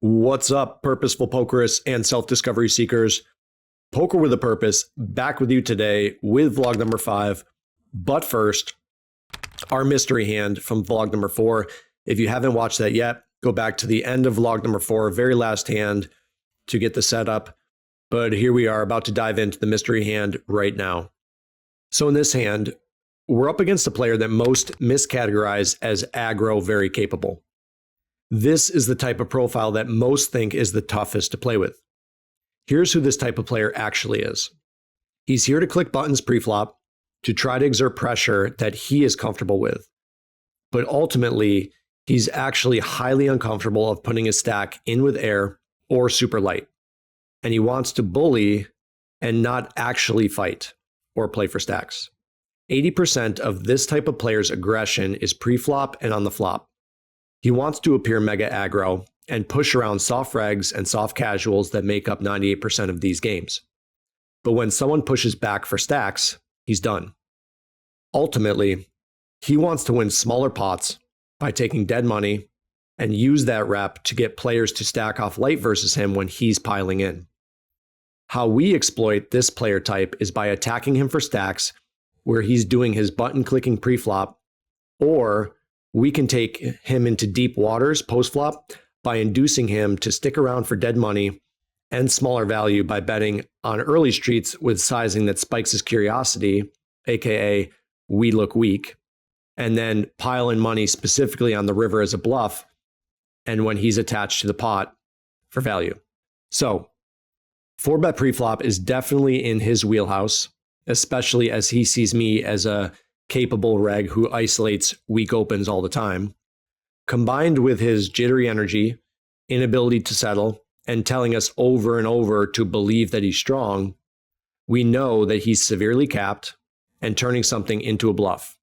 What's up, purposeful pokerists and self-discovery seekers? Poker with a Purpose, back with you today with vlog number 5. But first, our mystery hand from vlog number 4. If you haven't watched that yet, go back to the end of vlog number 4, very last hand, to get the setup. But here we are about to dive into the mystery hand right now. So in this hand, we're up against a player that most miscategorize as aggro very capable. This is the type of profile that most think is the toughest to play with. Here's who this type of player actually is. He's here to click buttons pre-flop to try to exert pressure that he is comfortable with. But ultimately, he's actually highly uncomfortable of putting his stack in with air or super light. And he wants to bully and not actually fight or play for stacks. 80% of this type of player's aggression is pre-flop and on the flop. He wants to appear mega aggro and push around soft regs and soft casuals that make up 98% of these games. But when someone pushes back for stacks, he's done. Ultimately, he wants to win smaller pots by taking dead money and use that rep to get players to stack off light versus him when he's piling in. How we exploit this player type is by attacking him for stacks where he's doing his button clicking pre-flop, or we can take him into deep waters post-flop by inducing him to stick around for dead money and smaller value by betting on early streets with sizing that spikes his curiosity, aka we look weak, and then pile in money specifically on the river as a bluff and when he's attached to the pot for value. So 4-bet pre-flop is definitely in his wheelhouse, especially as he sees me as a capable reg who isolates weak opens all the time. Combined with his jittery energy, inability to settle, and telling us over and over to believe that he's strong, we know that he's severely capped and turning something into a bluff.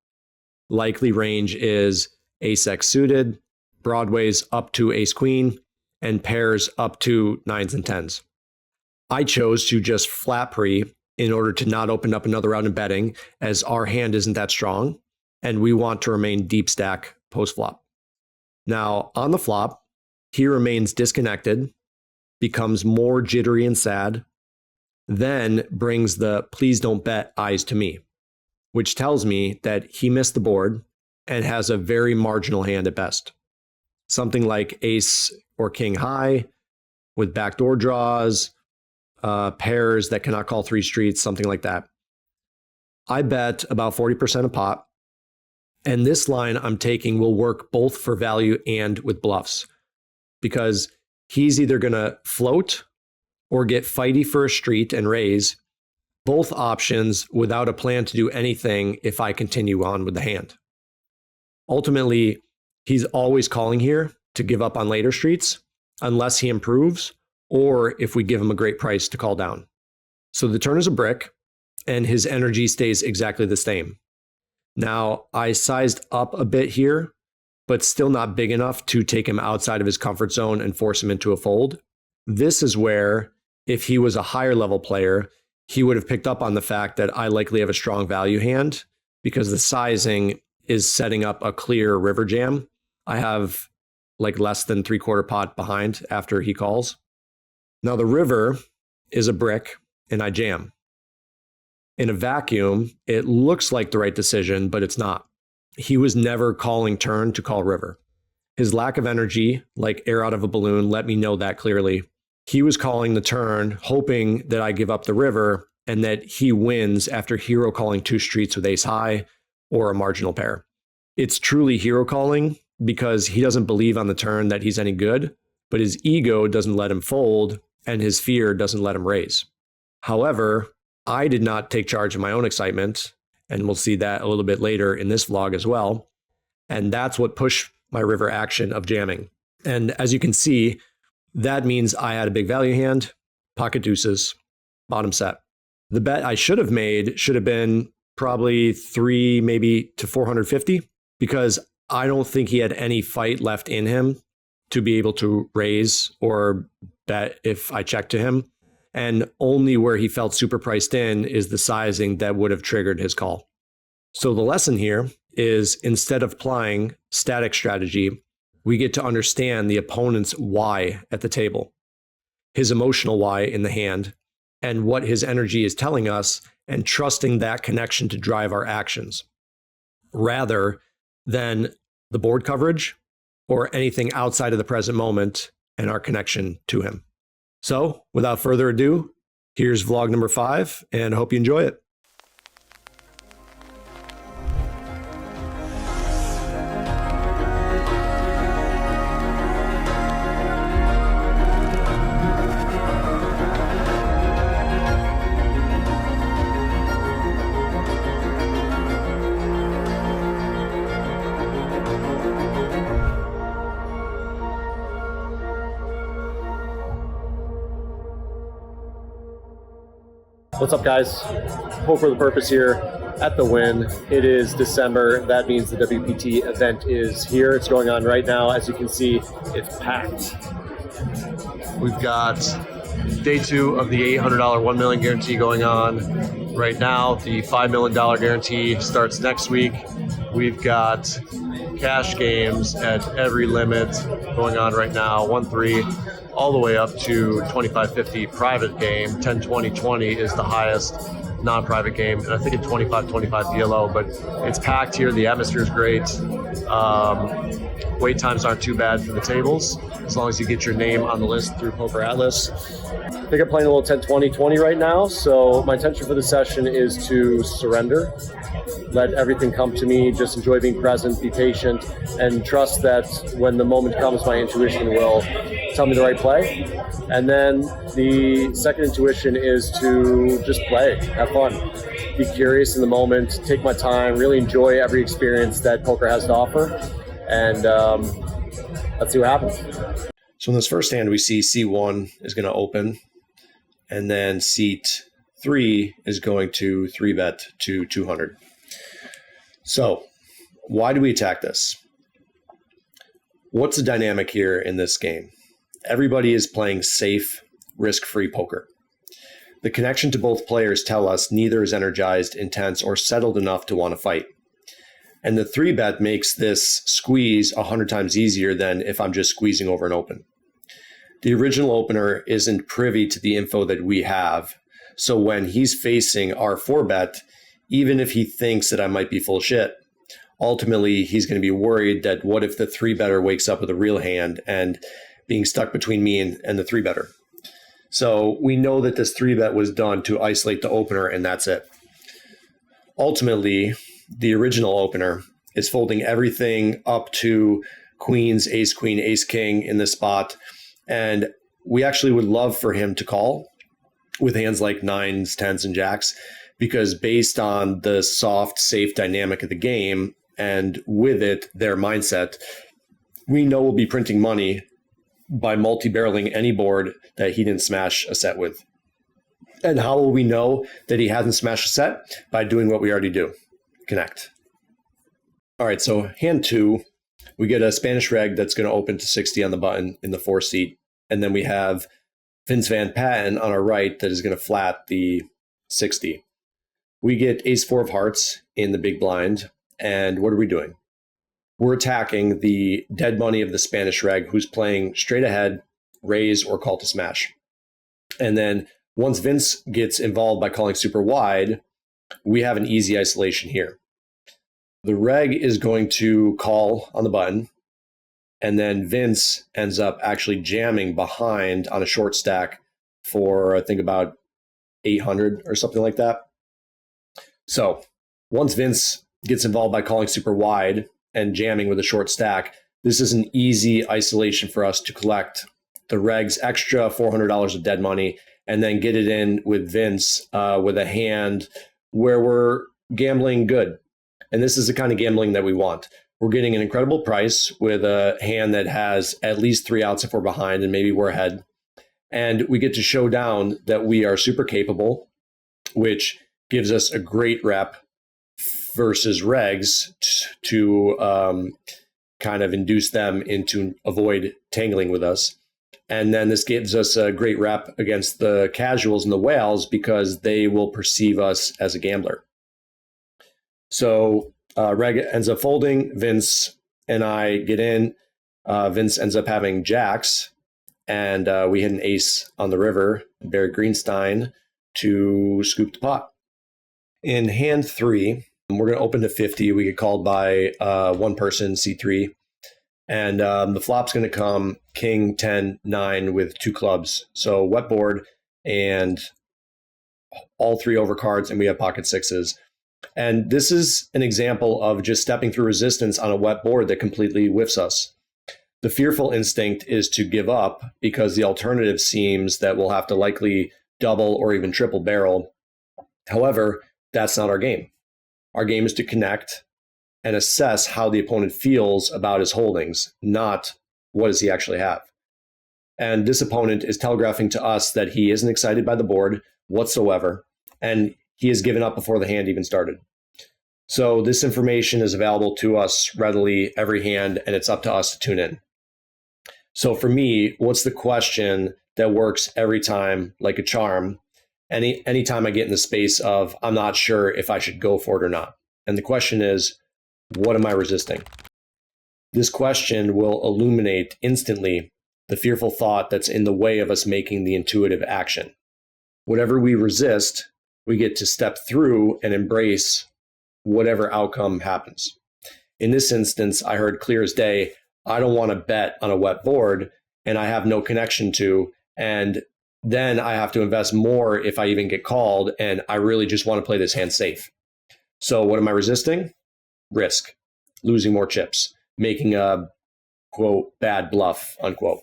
Likely range is ace-x suited, broadways up to ace-queen, and pairs up to 9s and 10s. I chose to just flat pre in order to not open up another round of betting, as our hand isn't that strong, and we want to remain deep stack post-flop. Now, on the flop, he remains disconnected, becomes more jittery and sad, then brings the please don't bet eyes to me, which tells me that he missed the board and has a very marginal hand at best. Something like ace or king high with backdoor draws, pairs that cannot call 3 streets, something like that. I bet about 40% a pot, and this line I'm taking will work both for value and with bluffs, because he's either going to float or get fighty for a street and raise, both options without a plan to do anything if I continue on with the hand. Ultimately, he's always calling here to give up on later streets unless he improves, or if we give him a great price to call down. So the turn is a brick, and his energy stays exactly the same. Now, I sized up a bit here, but still not big enough to take him outside of his comfort zone and force him into a fold. This is where, if he was a higher level player, he would have picked up on the fact that I likely have a strong value hand, because the sizing is setting up a clear river jam. I have like less than 3/4 pot behind after he calls. Now the river is a brick and I jam. In a vacuum, it looks like the right decision, but it's not. He was never calling turn to call river. His lack of energy, like air out of a balloon, let me know that clearly. He was calling the turn, hoping that I give up the river and that he wins after hero calling 2 streets with ace high or a marginal pair. It's truly hero calling because he doesn't believe on the turn that he's any good, but his ego doesn't let him fold and his fear doesn't let him raise. However, I did not take charge of my own excitement, and we'll see that a little bit later in this vlog as well. And that's what pushed my river action of jamming. And as you can see, that means I had a big value hand, pocket deuces, bottom set. The bet I should have made should have been probably 3, maybe to 450, because I don't think he had any fight left in him to be able to raise or bet if I checked to him. And only where he felt super priced in is the sizing that would have triggered his call. So the lesson here is, instead of applying static strategy, we get to understand the opponent's why at the table, his emotional why in the hand, and what his energy is telling us, and trusting that connection to drive our actions, rather than the board coverage or anything outside of the present moment and our connection to him. So, without further ado, here's vlog number 5, and I hope you enjoy it. What's up, guys? Poker with a Purpose here at the Win. It is December. That means the WPT event is here. It's going on right now. As you can see, it's packed. We've got day 2 of the $800 $1 million guarantee going on right now. The $5 million guarantee starts next week. We've got cash games at every limit going on right now. 1-3. All the way up to 25-50 private game. 10-20-20 is the highest non-private game, and I think it's 25-25 PLO, but it's packed here. The atmosphere is great. Wait times aren't too bad for the tables, as long as you get your name on the list through Poker Atlas. I think I'm playing a little 10-20-20 right now, so my intention for the session is to surrender. Let everything come to me, just enjoy being present, be patient, and trust that when the moment comes, my intuition will tell me the right play. And then the second intuition is to just play, have fun, be curious in the moment, take my time, really enjoy every experience that poker has to offer, and let's see what happens. So in this first hand, we see C1 is going to open, and then seat 3 is going to 3-bet to 200. So why do we attack this? What's the dynamic here in this game? Everybody is playing safe, risk-free poker. The connection to both players tell us neither is energized, intense, or settled enough to want to fight. And the 3-bet makes this squeeze 100 times easier than if I'm just squeezing over an open. The original opener isn't privy to the info that we have, so when he's facing our 4-bet, even if he thinks that I might be full shit, ultimately he's going to be worried that what if the 3-better wakes up with a real hand and being stuck between me and the 3-better. So we know that this 3-bet was done to isolate the opener, and that's it. Ultimately, the original opener is folding everything up to queens, ace, queen, ace, king in this spot. And we actually would love for him to call with hands like 9s, 10s, and jacks, because based on the soft, safe dynamic of the game, and with it, their mindset, we know we'll be printing money by multi-barreling any board that he didn't smash a set with. And how will we know that he hasn't smashed a set? By doing what we already do, connect. All right, so hand 2, we get a Spanish reg that's going to open to 60 on the button in the 4 seat. And then we have Vince Van Patten on our right that is going to flat the 60. We get ace 4 of hearts in the big blind. And what are we doing? We're attacking the dead money of the Spanish reg, who's playing straight ahead, raise, or call to smash. And then once Vince gets involved by calling super wide, we have an easy isolation here. The reg is going to call on the button, and then Vince ends up actually jamming behind on a short stack for, I think, about 800 or something like that. So once Vince gets involved by calling super wide and jamming with a short stack, this is an easy isolation for us to collect the reg's extra $400 of dead money and then get it in with Vince with a hand where we're gambling good. And this is the kind of gambling that we want. We're getting an incredible price with a hand that has at least 3 outs if we're behind and maybe we're ahead. And we get to show down that we are super capable, which gives us a great rep versus regs to kind of induce them into avoid tangling with us. And then this gives us a great rep against the casuals and the whales because they will perceive us as a gambler. So reg ends up folding. Vince and I get in. Vince ends up having jacks, and we hit an ace on the river, Barry Greenstein, to scoop the pot. In hand 3, we're going to open to 50. We get called by one person, C3. And the flop's going to come king, 10, 9 with 2 clubs. So wet board and all 3 overcards, and we have pocket 6s. And this is an example of just stepping through resistance on a wet board that completely whiffs us. The fearful instinct is to give up because the alternative seems that we'll have to likely double or even triple barrel. However, that's not our game. Our game is to connect and assess how the opponent feels about his holdings, not what does he actually have. And this opponent is telegraphing to us that he isn't excited by the board whatsoever, and he has given up before the hand even started. So this information is available to us readily every hand, and it's up to us to tune in. So for me, what's the question that works every time like a charm? Anytime I get in the space of, I'm not sure if I should go for it or not. And the question is, what am I resisting? This question will illuminate instantly the fearful thought that's in the way of us making the intuitive action. Whatever we resist, we get to step through and embrace whatever outcome happens. In this instance, I heard clear as day, I don't want to bet on a wet board and I have no connection to, and then I have to invest more if I even get called, and I really just want to play this hand safe. So what am I resisting? Risk, losing more chips, making a, quote, bad bluff, unquote.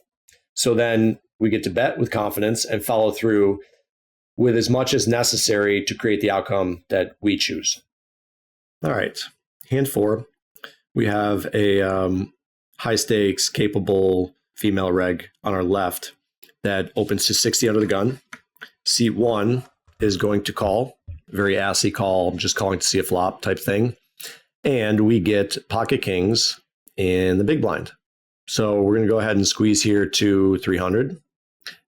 So then we get to bet with confidence and follow through with as much as necessary to create the outcome that we choose. All right, hand 4, we have a high stakes, capable female reg on our left that opens to 60 under the gun. Seat 1 is going to call, very assy call, just calling to see a flop type thing. And we get pocket kings in the big blind. So we're going to go ahead and squeeze here to 300.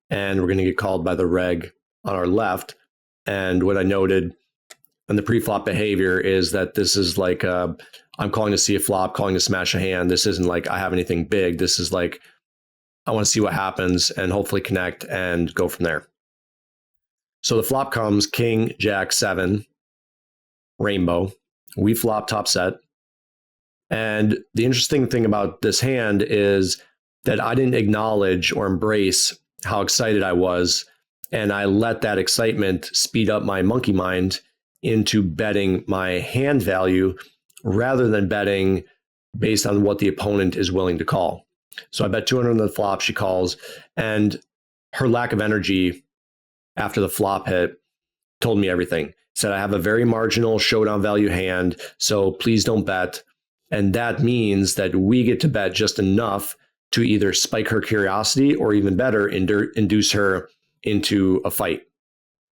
And we're going to get called by the reg on our left. And what I noted in the pre-flop behavior is that this is like, I'm calling to see a flop, calling to smash a hand. This isn't like I have anything big. This is like, I want to see what happens and hopefully connect and go from there. So the flop comes king, jack, 7, rainbow. We flop top set. And the interesting thing about this hand is that I didn't acknowledge or embrace how excited I was. And I let that excitement speed up my monkey mind into betting my hand value rather than betting based on what the opponent is willing to call. So I bet 200 on the flop, she calls, and her lack of energy after the flop hit told me everything. Said, I have a very marginal showdown value hand, so please don't bet. And that means that we get to bet just enough to either spike her curiosity or even better, induce her into a fight.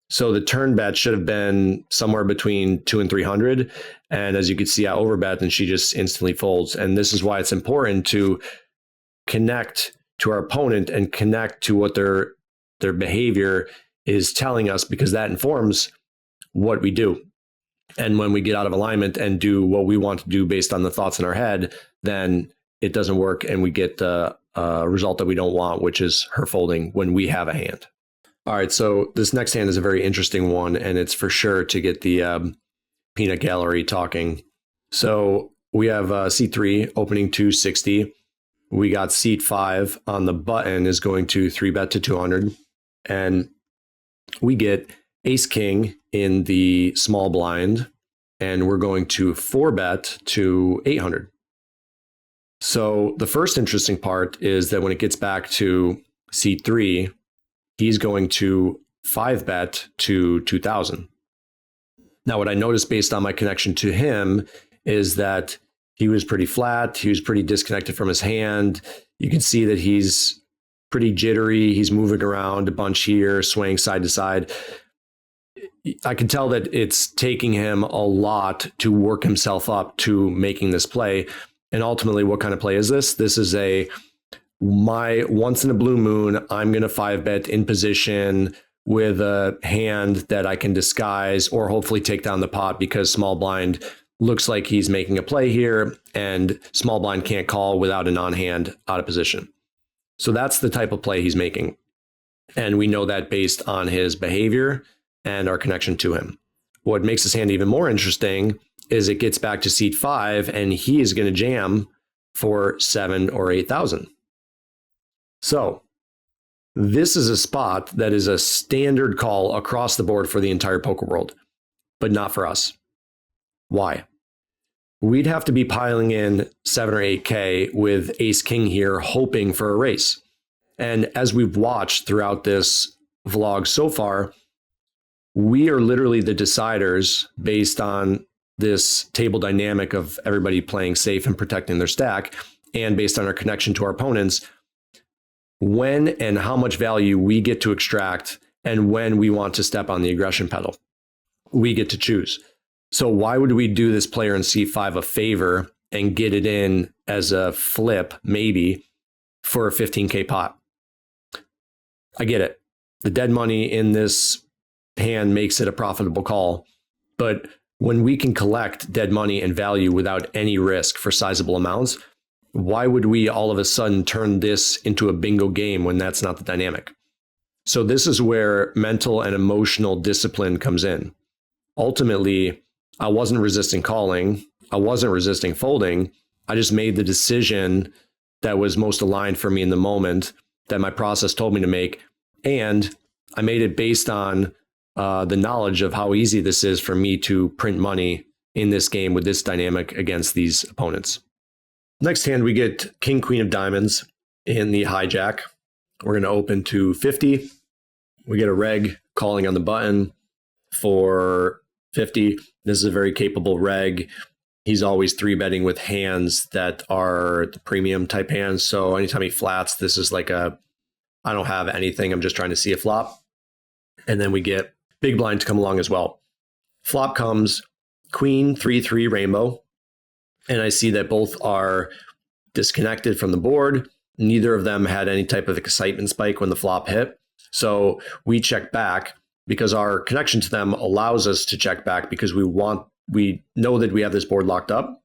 So the turn bet should have been somewhere between 200 and 300. And as you can see, I overbet and she just instantly folds. And this is why it's important to connect to our opponent and connect to what their behavior is telling us, because that informs what we do. And when we get out of alignment and do what we want to do based on the thoughts in our head, then it doesn't work and we get the result that we don't want, which is her folding when we have a hand. All right, so this next hand is a very interesting one, and it's for sure to get the peanut gallery talking. So we have C3 opening to 60. We got seat 5 on the button is going to 3-bet to 200. And we get ace king in the small blind, and we're going to 4-bet to 800. So the first interesting part is that when it gets back to seat 3, he's going to 5-bet to 2000. Now, what I noticed based on my connection to him is that he was pretty flat. He was pretty disconnected from his hand. You can see that he's pretty jittery. He's moving around a bunch here, swaying side to side. I can tell that it's taking him a lot to work himself up to making this play. And ultimately, what kind of play is this? This is my once in a blue moon, I'm going to 5-bet in position with a hand that I can disguise or hopefully take down the pot because small blind looks like he's making a play here, and small blind can't call without an on-hand out of position. So that's the type of play he's making. And we know that based on his behavior and our connection to him. What makes this hand even more interesting is it gets back to seat 5, and he is going to jam for 7 or 8,000. So this is a spot that is a standard call across the board for the entire poker world, but not for us. Why? We'd have to be piling in 7 or 8K with ace king here, hoping for a race. And as we've watched throughout this vlog so far, we are literally the deciders based on this table dynamic of everybody playing safe and protecting their stack, and based on our connection to our opponents, when and how much value we get to extract and when we want to step on the aggression pedal. We get to choose. So why would we do this player in C5 a favor and get it in as a flip, maybe, for a 15K pot? I get it. The dead money in this hand makes it a profitable call. But when we can collect dead money and value without any risk for sizable amounts, why would we all of a sudden turn this into a bingo game when that's not the dynamic? So this is where mental and emotional discipline comes in. Ultimately, I wasn't resisting calling. I wasn't resisting folding. I just made the decision that was most aligned for me in the moment that my process told me to make. And I made it based on the knowledge of how easy this is for me to print money in this game with this dynamic against these opponents. Next hand, we get King, Queen of Diamonds in the hijack. We're going to open to 50. We get a reg calling on the button for 50. This is a very capable reg. He's always 3-betting with hands that are the premium type hands. So anytime he flats, this is like I don't have anything. I'm just trying to see a flop. And then we get big blind to come along as well. Flop comes Queen, 3-3 rainbow. And I see that both are disconnected from the board. Neither of them had any type of excitement spike when the flop hit. So we check back because our connection to them allows us to check back because we know that we have this board locked up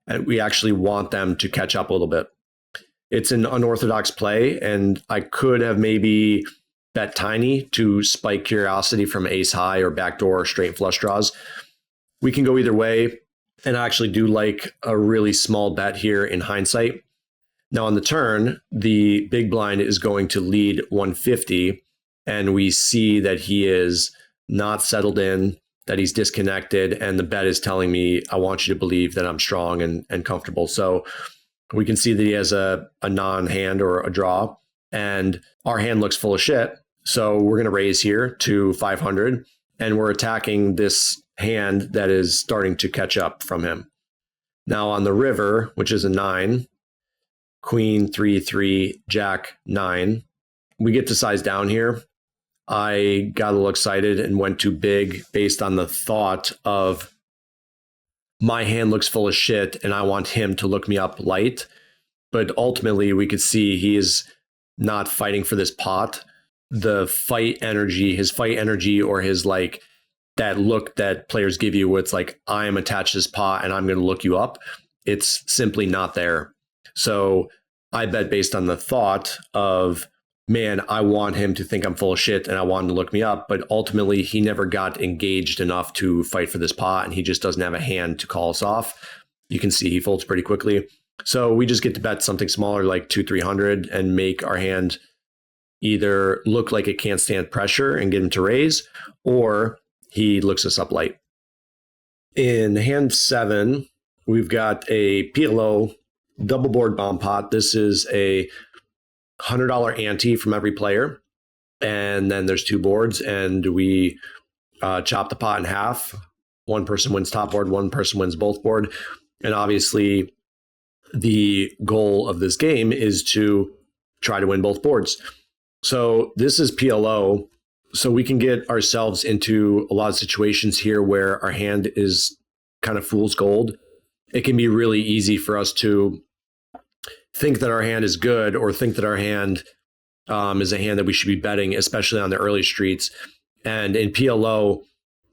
and we actually want them to catch up a little bit. It's an unorthodox play, and I could have maybe bet tiny to spike curiosity from ace high or backdoor or straight flush draws. We can go either way. And I actually do like a really small bet here in hindsight. Now on the turn, the big blind is going to lead 150, and we see that he is not settled in, that he's disconnected, and the bet is telling me, I want you to believe that I'm strong and comfortable. So we can see that he has a non-hand or a draw, and our hand looks full of shit. So we're going to raise here to 500, and we're attacking this hand that is starting to catch up from him. Now on the river, which is a 9, Queen, 3-3, Jack, 9, we get to size down here. I got a little excited and went too big based on the thought of my hand looks full of shit and I want him to look me up light. But ultimately, we could see he is not fighting for this pot. The fight energy, his fight energy, or his like that look that players give you where it's like, I am attached to this pot and I'm going to look you up. It's simply not there. So I bet based on the thought of, man, I want him to think I'm full of shit and I want him to look me up. But ultimately, he never got engaged enough to fight for this pot, and he just doesn't have a hand to call us off. You can see he folds pretty quickly. So we just get to bet something smaller like 200-300 and make our hand either look like it can't stand pressure and get him to raise, or he looks us up light. In hand 7, we've got a PLO double board bomb pot. This is a $100 ante from every player. And then there's 2 boards, and we chop the pot in half. One person wins top board, one person wins both board. And obviously, the goal of this game is to try to win both boards. So this is PLO. So we can get ourselves into a lot of situations here where our hand is kind of fool's gold. It can be really easy for us to think that our hand is good, or think that our hand is a hand that we should be betting, especially on the early streets. And in PLO,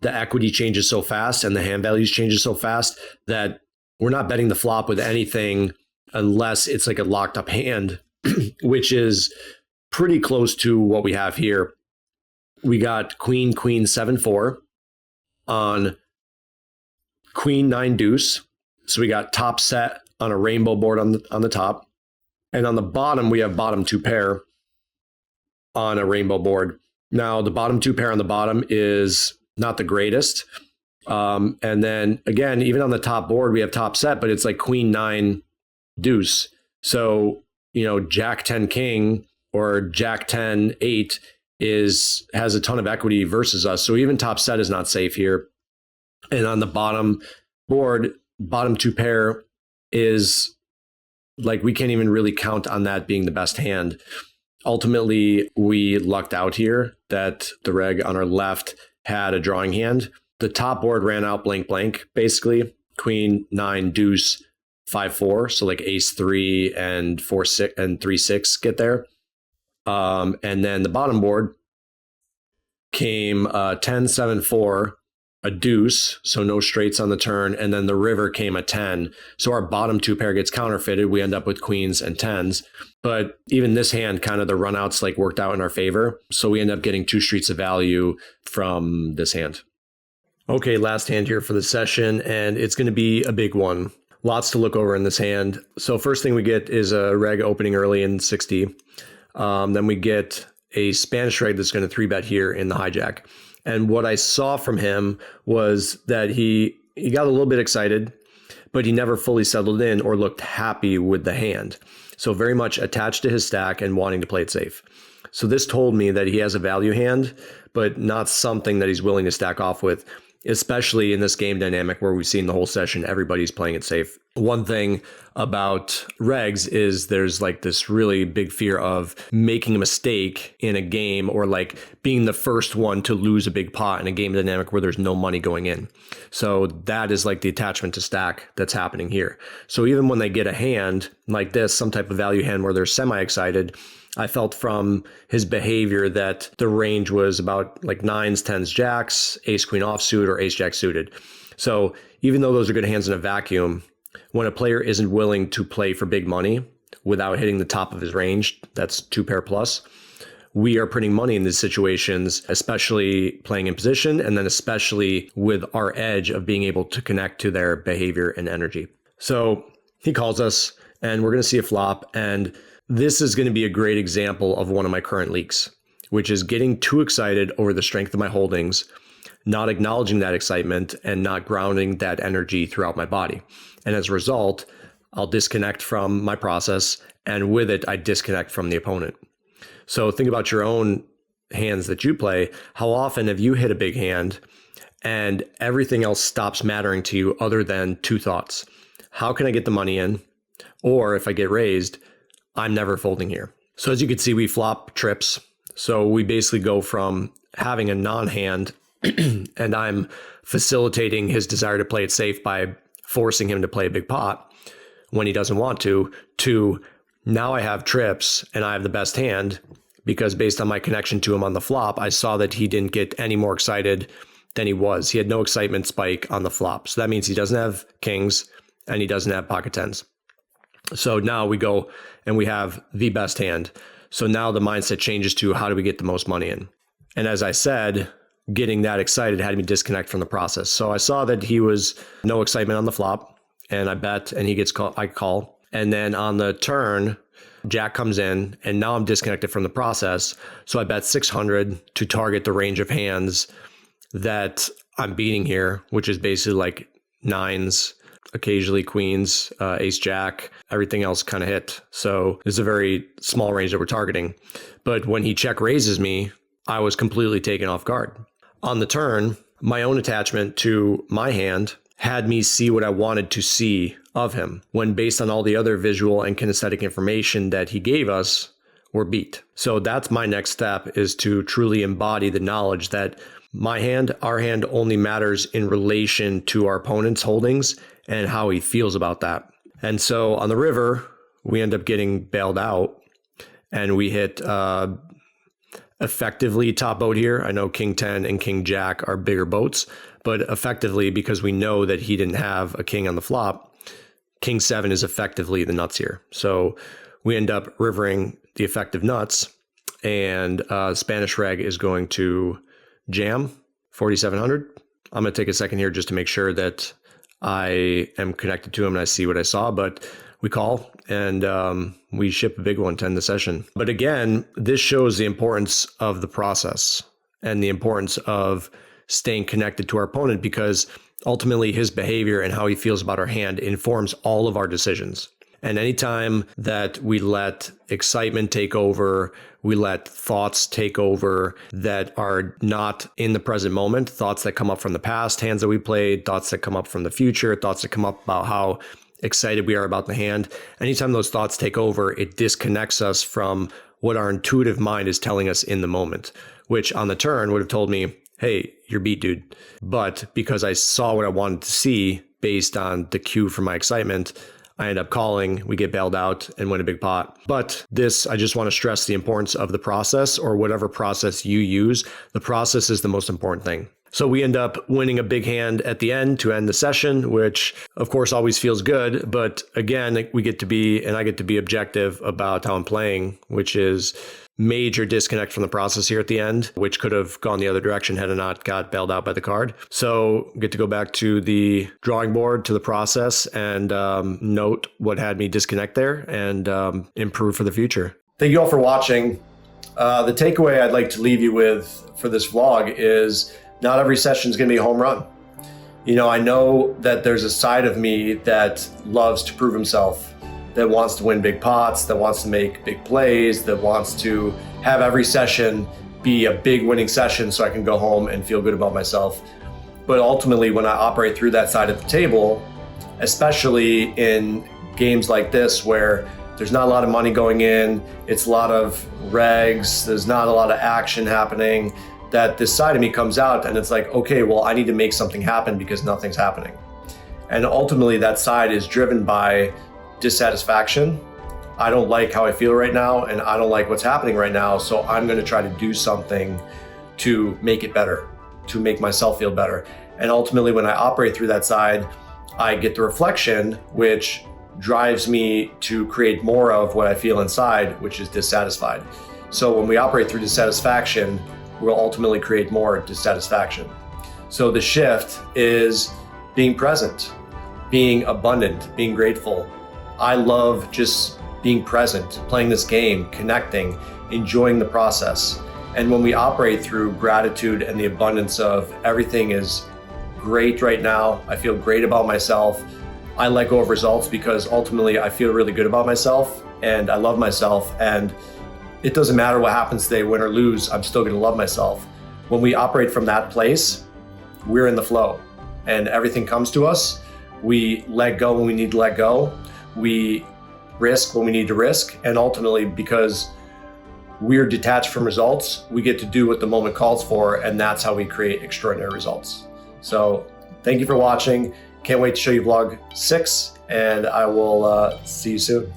the equity changes so fast and the hand values changes so fast that we're not betting the flop with anything unless it's like a locked up hand, which is pretty close to what we have here. We got queen, 7-4 on queen, 9 deuce. So we got top set on a rainbow board on the top. And on the bottom, we have bottom 2 pair on a rainbow board. Now, the bottom 2 pair on the bottom is not the greatest. And then again, even on the top board, we have top set, but it's like queen, 9 deuce. So, jack 10 king or jack 10 8 has a ton of equity versus us. So even top set is not safe here. And on the bottom board, bottom 2 pair is like, we can't even really count on that being the best hand. Ultimately, we lucked out here that the reg on our left had a drawing hand. The top board ran out blank, basically. Queen, 9 deuce, 5-4. So like ace 3 and 4-6 and 3-6 get there. And then the bottom board came 10-7-4, a deuce, so no straights on the turn, and then the river came a 10. So our bottom 2 pair gets counterfeited. We end up with queens and 10s. But even this hand, kind of the runouts like worked out in our favor. So we end up getting 2 streets of value from this hand. Okay, last hand here for the session, and it's going to be a big one. Lots to look over in this hand. So first thing we get is a reg opening early in 60. Then we get a Spanish reg that's going to 3-bet here in the hijack. And what I saw from him was that he got a little bit excited, but he never fully settled in or looked happy with the hand. So very much attached to his stack and wanting to play it safe. So this told me that he has a value hand, but not something that he's willing to stack off with, especially in this game dynamic where we've seen the whole session, everybody's playing it safe. One thing about regs is there's like this really big fear of making a mistake in a game or like being the first one to lose a big pot in a game dynamic where there's no money going in. So that is like the attachment to stack that's happening here. So even when they get a hand like this, some type of value hand where they're semi-excited, I felt from his behavior that the range was about like 9s, 10s, jacks, ace queen offsuit, or ace jack suited. So even though those are good hands in a vacuum, when a player isn't willing to play for big money without hitting the top of his range, that's 2 pair plus, we are putting money in these situations, especially playing in position, and then especially with our edge of being able to connect to their behavior and energy. So he calls us, and we're going to see a flop, and this is going to be a great example of one of my current leaks, which is getting too excited over the strength of my holdings, not acknowledging that excitement, and not grounding that energy throughout my body. And as a result, I'll disconnect from my process, and with it, I disconnect from the opponent. So think about your own hands that you play. How often have you hit a big hand and everything else stops mattering to you other than 2 thoughts? How can I get the money in? Or if I get raised, I'm never folding here. So as you can see, we flop trips. So we basically go from having a non-hand and I'm facilitating his desire to play it safe by forcing him to play a big pot when he doesn't want to now I have trips and I have the best hand because based on my connection to him on the flop, I saw that he didn't get any more excited than he was. He had no excitement spike on the flop. So that means he doesn't have kings and he doesn't have pocket 10s. So now we go and we have the best hand. So now the mindset changes to how do we get the most money in? And as I said, getting that excited had me disconnect from the process. So I saw that he was no excitement on the flop and I bet and he gets called, I call. And then on the turn, Jack comes in and now I'm disconnected from the process. So I bet 600 to target the range of hands that I'm beating here, which is basically like 9s, occasionally queens, ace jack, everything else kind of hit. So it's a very small range that we're targeting. But when he check raises me, I was completely taken off guard. On the turn, my own attachment to my hand had me see what I wanted to see of him, when based on all the other visual and kinesthetic information that he gave us, we're beat. So that's my next step, is to truly embody the knowledge that my hand, our hand, only matters in relation to our opponent's holdings and how he feels about that. And so on the river, we end up getting bailed out and we hit a effectively top boat here. I know King 10 and King Jack are bigger boats, but effectively, because we know that he didn't have a king on the flop, King 7 is effectively the nuts here. So we end up rivering the effective nuts, and Spanish reg is going to jam 4,700. I'm going to take a second here just to make sure that I am connected to him and I see what I saw, but we call and we ship a big one to end the session. But again, this shows the importance of the process and the importance of staying connected to our opponent, because ultimately his behavior and how he feels about our hand informs all of our decisions. And anytime that we let excitement take over, we let thoughts take over that are not in the present moment, thoughts that come up from the past, hands that we played, thoughts that come up from the future, thoughts that come up about how excited we are about the hand. Anytime those thoughts take over, it disconnects us from what our intuitive mind is telling us in the moment, which on the turn would have told me, hey, you're beat, dude. But because I saw what I wanted to see based on the cue from my excitement, I end up calling, we get bailed out and win a big pot. But this, I just want to stress the importance of the process, or whatever process you use. The process is the most important thing. So we end up winning a big hand at the end to end the session, which of course always feels good. But again, I get to be objective about how I'm playing, which is major disconnect from the process here at the end, which could have gone the other direction had I not got bailed out by the card. So get to go back to the drawing board, to the process, and note what had me disconnect there and improve for the future. Thank you all for watching. The takeaway I'd like to leave you with for this vlog is not every session is going to be a home run. You know, I know that there's a side of me that loves to prove himself, that wants to win big pots, that wants to make big plays, that wants to have every session be a big winning session so I can go home and feel good about myself. But ultimately, when I operate through that side of the table, especially in games like this where there's not a lot of money going in, it's a lot of regs, there's not a lot of action happening, that this side of me comes out and it's like, okay, well, I need to make something happen because nothing's happening. And ultimately that side is driven by dissatisfaction. I don't like how I feel right now, and I don't like what's happening right now, so I'm going to try to do something to make it better, to make myself feel better. And ultimately when I operate through that side, I get the reflection, which drives me to create more of what I feel inside, which is dissatisfied. So when we operate through dissatisfaction, we'll ultimately create more dissatisfaction. So the shift is being present, being abundant, being grateful. I love just being present, playing this game, connecting, enjoying the process. And when we operate through gratitude and the abundance of everything is great right now, I feel great about myself, I let go of results because ultimately I feel really good about myself and I love myself, and it doesn't matter what happens today, win or lose, I'm still gonna love myself. When we operate from that place, we're in the flow and everything comes to us. We let go when we need to let go. We risk when we need to risk. And ultimately, because we're detached from results, we get to do what the moment calls for, and that's how we create extraordinary results. So thank you for watching. Can't wait to show you vlog 6, and I will see you soon.